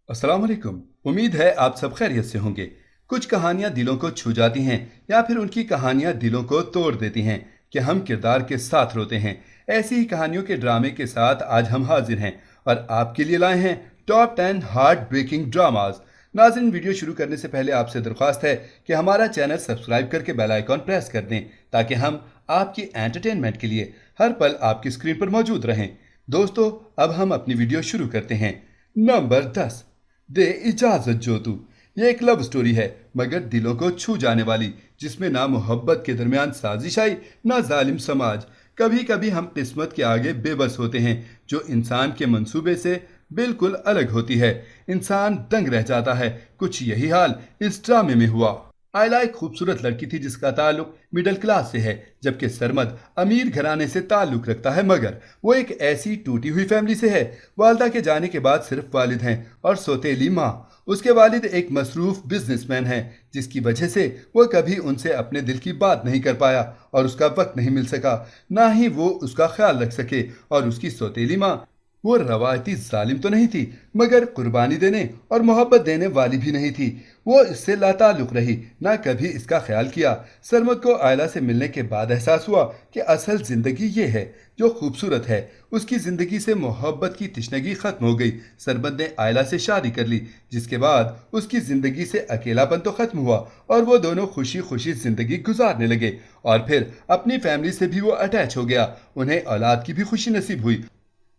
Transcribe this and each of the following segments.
अस्सलाम वालेकुम। उम्मीद है आप सब खैरियत से होंगे। कुछ कहानियां दिलों को छू जाती हैं या फिर उनकी कहानियां दिलों को तोड़ देती हैं कि हम किरदार के साथ रोते हैं। ऐसी ही कहानियों के ड्रामे के साथ आज हम हाजिर हैं और आपके लिए लाए हैं टॉप 10 हार्ट ब्रेकिंग ड्रामाज। नाज़रीन, वीडियो शुरू करने से पहले आपसे दरख्वास्त है कि हमारा चैनल सब्सक्राइब करके बेल आइकॉन प्रेस कर दें ताकि हम आपकी एंटरटेनमेंट के लिए हर पल आपकी स्क्रीन पर मौजूद रहें। दोस्तों, अब हम अपनी वीडियो शुरू करते हैं। नंबर 10, दे इजाजत जो तू। ये एक लव स्टोरी है मगर दिलों को छू जाने वाली, जिसमें ना मोहब्बत के दरमियान साजिश आई ना जालिम समाज। कभी कभी हम किस्मत के आगे बेबस होते हैं जो इंसान के मंसूबे से बिल्कुल अलग होती है। इंसान दंग रह जाता है। कुछ यही हाल इस ड्रामे में हुआ। आयला एक खूबसूरत लड़की थी जिसका ताल्लुक मिडिल क्लास से है, जबकि सरमद अमीर घराने से ताल्लुक रखता है, मगर वो एक ऐसी टूटी हुई फैमिली से है। वालदा के जाने के बाद सिर्फ वालिद हैं और सौतेली माँ। उसके वालिद एक मसरूफ बिजनेसमैन हैं, जिसकी वजह से वो कभी उनसे अपने दिल की बात नहीं कर पाया और उसका वक्त नहीं मिल सका, ना ही वो उसका ख्याल रख सके। और उसकी सौतेली माँ, वो रवायती जालिम तो नहीं थी मगर कुर्बानी देने और मोहब्बत देने वाली भी नहीं थी। वो इससे लाताल्लुक रही, ना कभी इसका ख्याल किया। सरमद को आयला से मिलने के बाद एहसास हुआ कि असल जिंदगी ये है जो खूबसूरत है। उसकी जिंदगी से मोहब्बत की तिश्नगी खत्म हो गई। सरमद ने आयला से शादी कर ली, जिसके बाद उसकी जिंदगी से अकेलापन तो खत्म हुआ और वो दोनों खुशी खुशी जिंदगी गुजारने लगे। और फिर अपनी फैमिली से भी वो अटैच हो गया। उन्हें औलाद की भी खुशी नसीब हुई।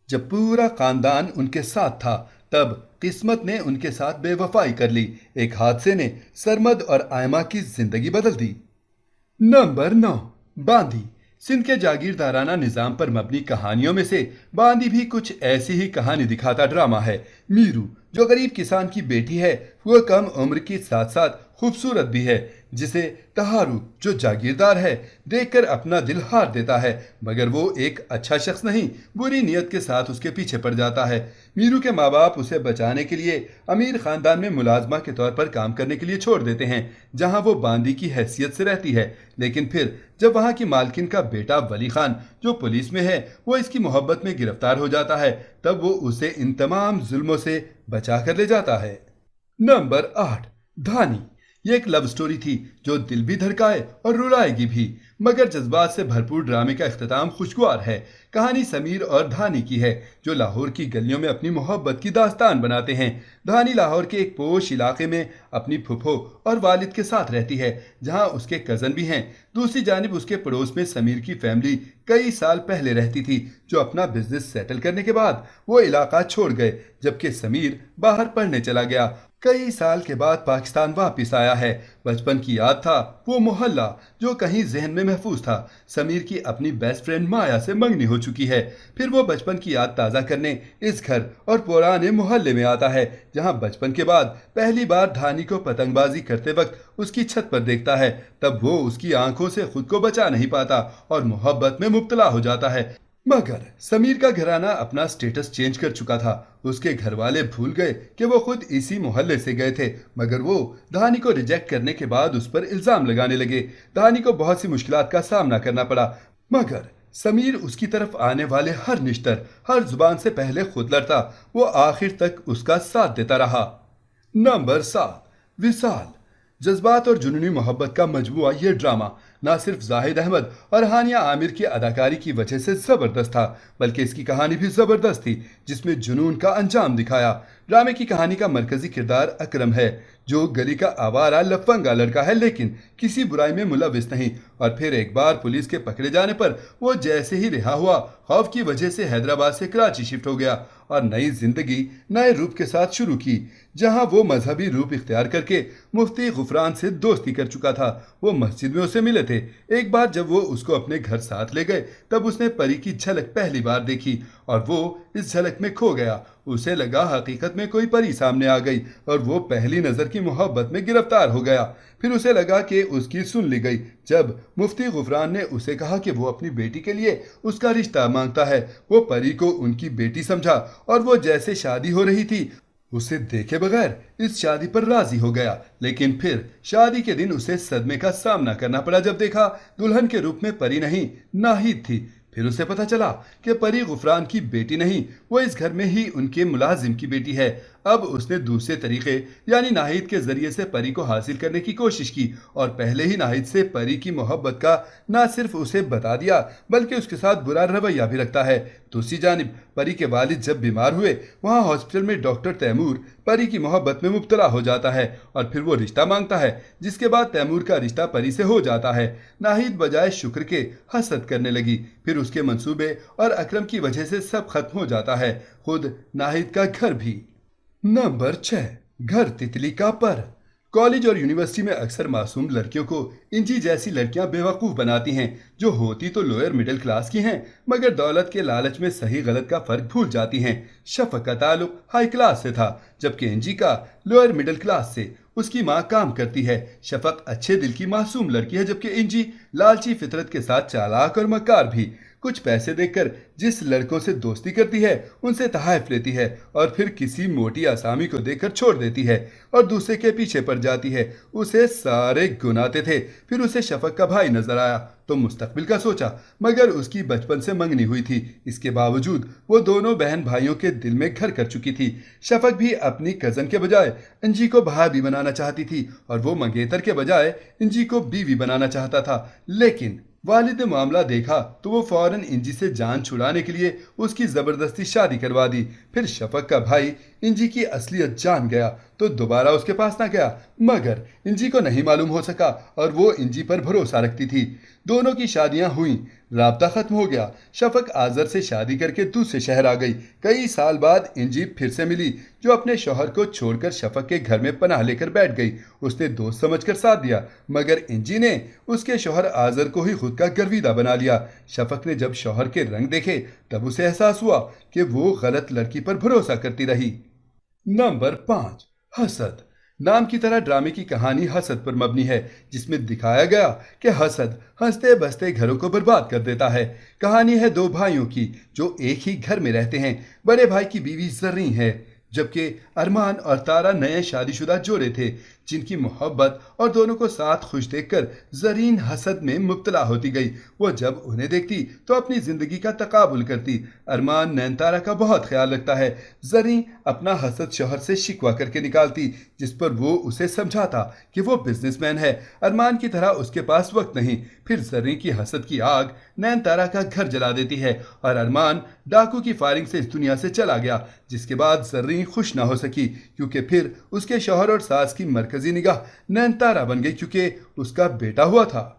जब पूरा खानदान उनके साथ था, तब किस्मत ने उनके साथ बेवफाई कर ली। एक हादसे ने सरमद और आयमा की जिंदगी बदल दी। नंबर 9, बांदी। सिंध के जागीरदाराना निज़ाम पर मबनी कहानियों में से बांदी भी कुछ ऐसी ही कहानी दिखाता ड्रामा है। मीरू, जो गरीब किसान की बेटी है, वो कम उम्र के साथ साथ खूबसूरत भी है, जिसे तहारू, जो जागीरदार है, देखकर अपना दिल हार देता है, मगर वो एक अच्छा शख्स नहीं, बुरी नीयत के साथ उसके पीछे पड़ जाता है। मीरू के माँ बाप उसे बचाने के लिए अमीर खानदान में मुलाजमा के तौर पर काम करने के लिए छोड़ देते हैं, जहां वो बांदी की हैसियत से रहती है। लेकिन फिर जब वहां की मालकिन का बेटा वली खान, जो पुलिस में है, वो इसकी मोहब्बत में गिरफ्तार हो जाता है, तब वो उसे इन तमाम जुल्मों से बचा कर ले जाता है। नंबर 8, धानी। ये एक लव स्टोरी थी जो दिल भी धड़काए और रुलाएगी भी, मगर जज्बात से भरपूर ड्रामे का इख्तिताम खुशगवार है। कहानी समीर और धानी की है, जो लाहौर की गलियों में अपनी मोहब्बत की दास्तान बनाते हैं। धानी लाहौर के एक पोश इलाके में अपनी फुफो और वालिद के साथ रहती है, जहां उसके कज़न भी हैं। दूसरी जानिब उसके पड़ोस में समीर की फैमिली कई साल पहले रहती थी, जो अपना बिजनेस सेटल करने के बाद वो इलाका छोड़ गए, जबकि समीर बाहर पढ़ने चला गया। कई साल के बाद पाकिस्तान वापस आया है। बचपन की याद था वो मोहल्ला जो कहीं जहन में महफूज था। समीर की अपनी बेस्ट फ्रेंड माया से मंगनी हो चुकी है। फिर वो बचपन की याद ताज़ा करने इस घर और पुराने मोहल्ले में आता है, जहां बचपन के बाद पहली बार धानी को पतंगबाजी करते वक्त उसकी छत पर देखता है। तब वो उसकी आंखों से खुद को बचा नहीं पाता और मोहब्बत में मुब्तला हो जाता है। मगर समीर का घराना अपना स्टेटस चेंज कर चुका था। उसके घर वाले भूल गए कि वो खुद इसी मोहल्ले से गए थे, मगर वो धानी को रिजेक्ट करने के बाद उस पर इल्जाम लगाने लगे। धानी को बहुत सी मुश्किलात का सामना करना पड़ा, मगर समीर उसकी तरफ आने वाले हर निश्तर, हर जुबान से पहले खुद लड़ता। वो आखिर तक उसका साथ देता रहा। नंबर 7, विसाल। जज्बात और जुनूनी मोहब्बत का मजमुआ ये ड्रामा ना सिर्फ जाहिद अहमद और हानिया आमिर की अदाकारी की वजह से ज़बरदस्त था, बल्कि इसकी कहानी भी ज़बरदस्त थी, जिसमें जुनून का अंजाम दिखाया। ड्रामे की कहानी का मरकजी किरदार अकरम है, जो गली का आवारा लफंगा लड़का है, लेकिन किसी बुराई में मुलविस नहीं। और फिर एक बार पुलिस के पकड़े जाने पर वो जैसे ही रिहा हुआ, खौफ की वजह से हैदराबाद से कराची शिफ्ट हो गया और नई जिंदगी नए रूप के साथ शुरू की, जहां वो मजहबी रूप इख्तियार करके मुफ्ती गुफरान से दोस्ती कर चुका था। वो मस्जिद में उसे मिले थे। एक बार जब वो उसको अपने घर साथ ले गए, तब उसने परी की झलक पहली बार देखी और वो इस झलक में खो गया। उसे लगा हकीकत में कोई परी सामने आ गई और वो पहली नजर की मोहब्बत में गिरफ्तार हो गया। फिर उसे लगा कि उसकी सुन ली गई जब मुफ्ती गुफरान ने उसे कहा कि वो अपनी बेटी के लिए उसका रिश्ता मांगता है। वो परी को उनकी बेटी समझा और वो जैसे शादी हो रही थी उसे देखे बगैर इस शादी पर राजी हो गया। लेकिन फिर शादी के दिन उसे सदमे का सामना करना पड़ा जब देखा दुल्हन के रूप में परी नहीं, नाहिद थी। फिर उसे पता चला कि परी गुफरान की बेटी नहीं, वो इस घर में ही उनके मुलाजिम की बेटी है। اب اس نے دوسرے طریقے یعنی ناہید کے ذریعے سے پری کو حاصل کرنے کی کوشش کی اور پہلے ہی ناہید سے پری کی محبت کا نہ صرف اسے بتا دیا بلکہ اس کے ساتھ برا رویہ بھی رکھتا ہے۔ دوسری جانب پری کے والد جب بیمار ہوئے وہاں ہاسپٹل میں ڈاکٹر تیمور پری کی محبت میں مبتلا ہو جاتا ہے اور پھر وہ رشتہ مانگتا ہے، جس کے بعد تیمور کا رشتہ پری سے ہو جاتا ہے۔ ناہید بجائے شکر کے حسد کرنے لگی، پھر اس کے منصوبے اور اکرم کی وجہ سے سب ختم ہو جاتا ہے، خود ناہید کا گھر بھی۔ نمبر 6، گھر تتلی کا پر۔ کالج اور یونیورسٹی میں اکثر معصوم لڑکیوں کو انجی جیسی لڑکیاں بے وقوف بناتی ہیں، جو ہوتی تو لوئر مڈل کلاس کی ہیں مگر دولت کے لالچ میں صحیح غلط کا فرق بھول جاتی ہیں۔ شفق کا تعلق ہائی کلاس سے تھا جبکہ انجی کا لوئر مڈل کلاس سے۔ اس کی ماں کام کرتی ہے۔ شفق اچھے دل کی معصوم لڑکی ہے جبکہ انجی لالچی فطرت کے ساتھ چالاک اور مکار بھی۔ کچھ پیسے دیکھ کر جس لڑکوں سے دوستی کرتی ہے ان سے تحائف لیتی ہے اور پھر کسی موٹی آسامی کو دیکھ کر چھوڑ دیتی ہے اور دوسرے کے پیچھے پڑ جاتی ہے۔ اسے سارے گناتے تھے، پھر اسے شفق کا بھائی نظر آیا تو مستقبل کا سوچا مگر اس کی بچپن سے منگنی ہوئی تھی، اس کے باوجود وہ دونوں بہن بھائیوں کے دل میں گھر کر چکی تھی۔ شفق بھی اپنی کزن کے بجائے انجی کو بھابھی بنانا چاہتی تھی اور وہ منگیتر کے بجائے انجی کو بیوی بنانا چاہتا تھا، لیکن والد نے معاملہ دیکھا تو وہ فوراً انجی سے جان چھڑانے کے لیے اس کی زبردستی شادی کروا دی۔ پھر شفق کا بھائی انجی کی اصلیت جان گیا تو دوبارہ اس کے پاس نہ گیا مگر انجی کو نہیں معلوم ہو سکا اور وہ انجی پر بھروسہ رکھتی تھی۔ دونوں کی شادیاں ہوئیں، رابطہ ختم ہو گیا۔ شفق آذر سے شادی کر کے دوسرے شہر آ گئی۔ کئی سال بعد انجی پھر سے ملی جو اپنے شوہر کو چھوڑ کر شفق کے گھر میں پناہ لے کر بیٹھ گئی۔ اس نے دوست سمجھ کر ساتھ دیا مگر انجی نے اس کے شوہر آذر کو ہی خود کا گرویدہ بنا لیا۔ شفق نے جب شوہر کے رنگ دیکھے تب اسے احساس ہوا کہ وہ غلط لڑکی پر بھروسہ کرتی رہی۔ نمبر 5، حسد۔ نام کی طرح ڈرامے کی کہانی حسد پر مبنی ہے، جس میں دکھایا گیا کہ حسد ہنستے بستے گھروں کو برباد کر دیتا ہے۔ کہانی ہے دو بھائیوں کی جو ایک ہی گھر میں رہتے ہیں۔ بڑے بھائی کی بیوی زریں ہے جبکہ ارمان اور تارا نئے شادی شدہ جوڑے تھے جن کی محبت اور دونوں کو ساتھ خوش دیکھ کر زرین حسد میں مبتلا ہوتی گئی۔ وہ جب انہیں دیکھتی تو اپنی زندگی کا تقابل کرتی۔ ارمان نینتارا کا بہت خیال رکھتا ہے۔ زرین اپنا حسد شوہر سے شکوہ کر کے نکالتی جس پر وہ اسے سمجھاتا کہ وہ بزنس مین ہے، ارمان کی طرح اس کے پاس وقت نہیں۔ پھر زرین کی حسد کی آگ نینتارا کا گھر جلا دیتی ہے اور ارمان ڈاکو کی فائرنگ سے اس دنیا سے چلا گیا، جس کے بعد زرین خوش نہ ہو سکی کیونکہ پھر اس کے شوہر اور ساس کی مرکزی نگاہ نینتارا بن گئی کیونکہ اس کا بیٹا ہوا تھا۔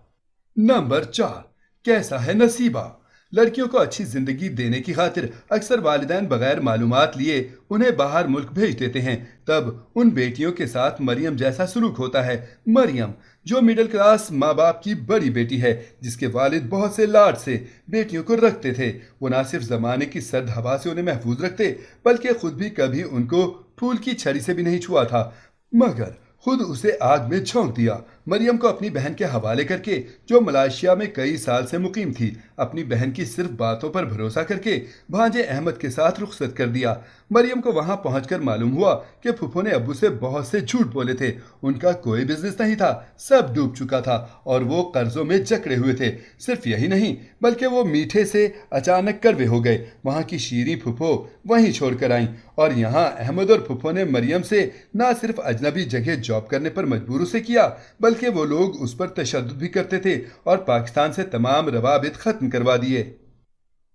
نمبر 4، کیسا ہے نصیبہ۔ لڑکیوں کو اچھی زندگی دینے کی خاطر اکثر والدین بغیر معلومات لیے انہیں باہر ملک بھیج دیتے ہیں، تب ان بیٹیوں کے ساتھ مریم جیسا سلوک ہوتا ہے۔ مریم جو مڈل کلاس ماں باپ کی بڑی بیٹی ہے جس کے والد بہت سے لاڈ سے بیٹیوں کو رکھتے تھے، وہ نہ صرف زمانے کی سرد ہوا سے انہیں محفوظ رکھتے بلکہ خود بھی کبھی ان کو پھول کی چھڑی سے بھی نہیں چھوا تھا مگر خود اسے آگ میں جھونک دیا۔ مریم کو اپنی بہن کے حوالے کر کے جو ملائیشیا میں کئی سال سے مقیم تھی، اپنی بہن کی صرف باتوں پر بھروسہ کر کے بھانجے احمد کے ساتھ رخصت کر دیا۔ مریم کو وہاں پہنچ کر معلوم ہوا کہ پھپھو نے ابو سے بہت سے جھوٹ بولے تھے، ان کا کوئی بزنس نہیں تھا، سب ڈوب چکا تھا اور وہ قرضوں میں جکڑے ہوئے تھے۔ صرف یہی نہیں بلکہ وہ میٹھے سے اچانک کڑوے ہو گئے۔ وہاں کی شیریں پھپھو وہیں چھوڑ کر آئیں اور یہاں احمد اور پھپھو نے مریم سے نہ صرف اجنبی جگہ جاب کرنے پر مجبور اسے کیا بلکہ وہ لوگ اس پر تشدد بھی کرتے تھے اور پاکستان سے تمام روابط ختم کروا دیے۔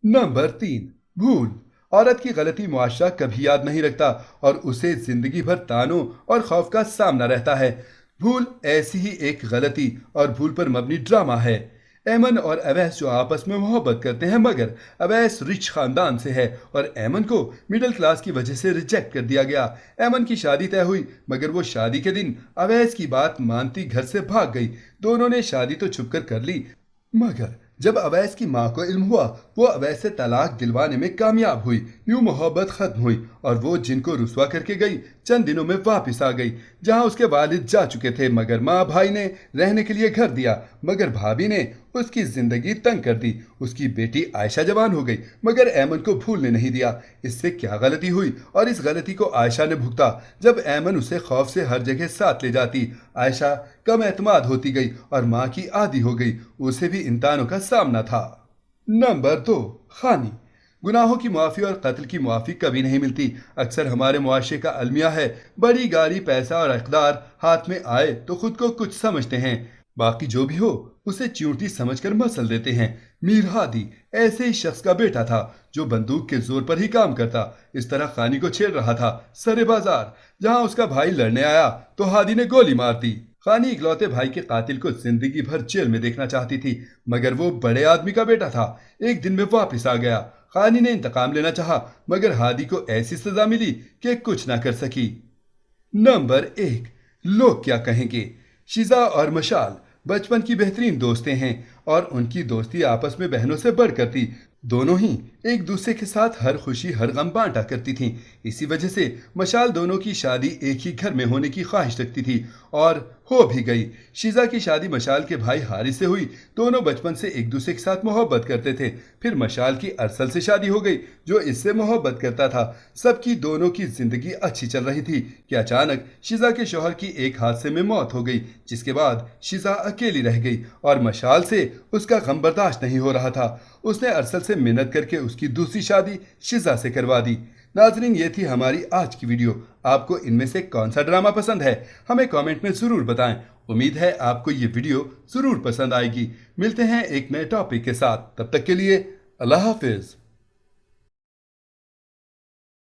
نمبر 3، بھول۔ عورت کی غلطی معاشرہ کبھی یاد نہیں رکھتا اور اسے زندگی بھر تانوں اور خوف کا سامنا رہتا ہے۔ بھول ایسی ہی ایک غلطی اور بھول پر مبنی ڈرامہ ہے۔ ایمن اور اویس جو آپس میں محبت کرتے ہیں مگر اویس رچ خاندان سے ہے اور ایمن کو مڈل کلاس کی وجہ سے ریجیکٹ کر دیا گیا۔ ایمن کی شادی طے ہوئی مگر وہ شادی کے دن اویس کی بات مانتی گھر سے بھاگ گئی۔ دونوں نے شادی تو چھپ کر لی مگر جب اویس کی ماں کو علم ہوا وہ اویس سے طلاق دلوانے میں کامیاب ہوئی۔ یوں محبت ختم ہوئی اور وہ جن کو رسوا کر کے گئی چند دنوں میں واپس آ گئی جہاں اس کے والد جا چکے تھے مگر ماں بھائی نے رہنے کے لیے گھر دیا مگر بھابھی نے اس کی زندگی تنگ کر دی۔ اس کی بیٹی عائشہ جوان ہو گئی مگر ایمن کو بھولنے نہیں دیا۔ اس سے کیا غلطی ہوئی اور اس غلطی کو عائشہ نے بھگتا جب ایمن اسے خوف سے ہر جگہ ساتھ لے جاتی۔ عائشہ کم اعتماد ہوتی گئی اور ماں کی عادی ہو گئی، اسے بھی امتحانوں کا سامنا تھا۔ نمبر 2، خانی۔ गुनाहों की माफ़ी और कत्ल की माफ़ी कभी नहीं मिलती। अक्सर हमारे मुआशरे का अलमिया है, बड़ी गाड़ी, पैसा और इक़्तिदार हाथ में आए तो खुद को कुछ समझते हैं, बाकी जो भी हो उसे च्यूंटी समझकर मसल देते हैं। मीर हादी ऐसे ही शख्स का बेटा था जो बंदूक के जोर पर ही काम करता। इस तरह खानी को छेड़ रहा था सरे बाजार। जहां उसका भाई लड़ने आया तो हादी ने गोली मार दी। खानी इकलौते भाई के कातिल को जिंदगी भर जेल में देखना चाहती थी, मगर वो बड़े आदमी का बेटा था, एक दिन में वापस आ गया। खानी ने इंतकाम लेना चाहा, मगर हादी को ऐसी सजा मिली कि कुछ ना कर सकी। नंबर 1, लोग क्या कहेंगे। शिजा और मशाल बचपन की बेहतरीन दोस्तें हैं और उनकी दोस्ती आपस में बहनों से बढ़कर थी। दोनों ही एक दूसरे के साथ हर खुशी हर गम बांटा करती थीं। इसी वजह से मशाल दोनों की शादी एक ही घर में होने की ख्वाहिश रखती थी और हो भी गई। शिजा की शादी मशाल के भाई हारिस से हुई। दोनों बचपन से एक दूसरे के साथ मोहब्बत करते थे। फिर मशाल की अरसल से शादी हो गई जो इससे मोहब्बत करता था। सबकी दोनों की जिंदगी अच्छी चल रही थी कि अचानक शिजा के शौहर की एक हादसे में मौत हो गई, जिसके बाद शिजा अकेली रह गई और मशाल से उसका गम बर्दाश्त नहीं हो रहा था। उसने अरसल से मिन्नत करके उसकी दूसरी शादी शिजा से करवा दी। नाजरीन, ये थी हमारी आज की वीडियो। आपको इनमें से कौन सा ड्रामा पसंद है हमें कमेंट में ज़रूर बताएं। उम्मीद है आपको ये वीडियो ज़रूर पसंद आएगी। मिलते हैं एक नए टॉपिक के साथ, तब तक के लिए अल्लाह हाफिज़।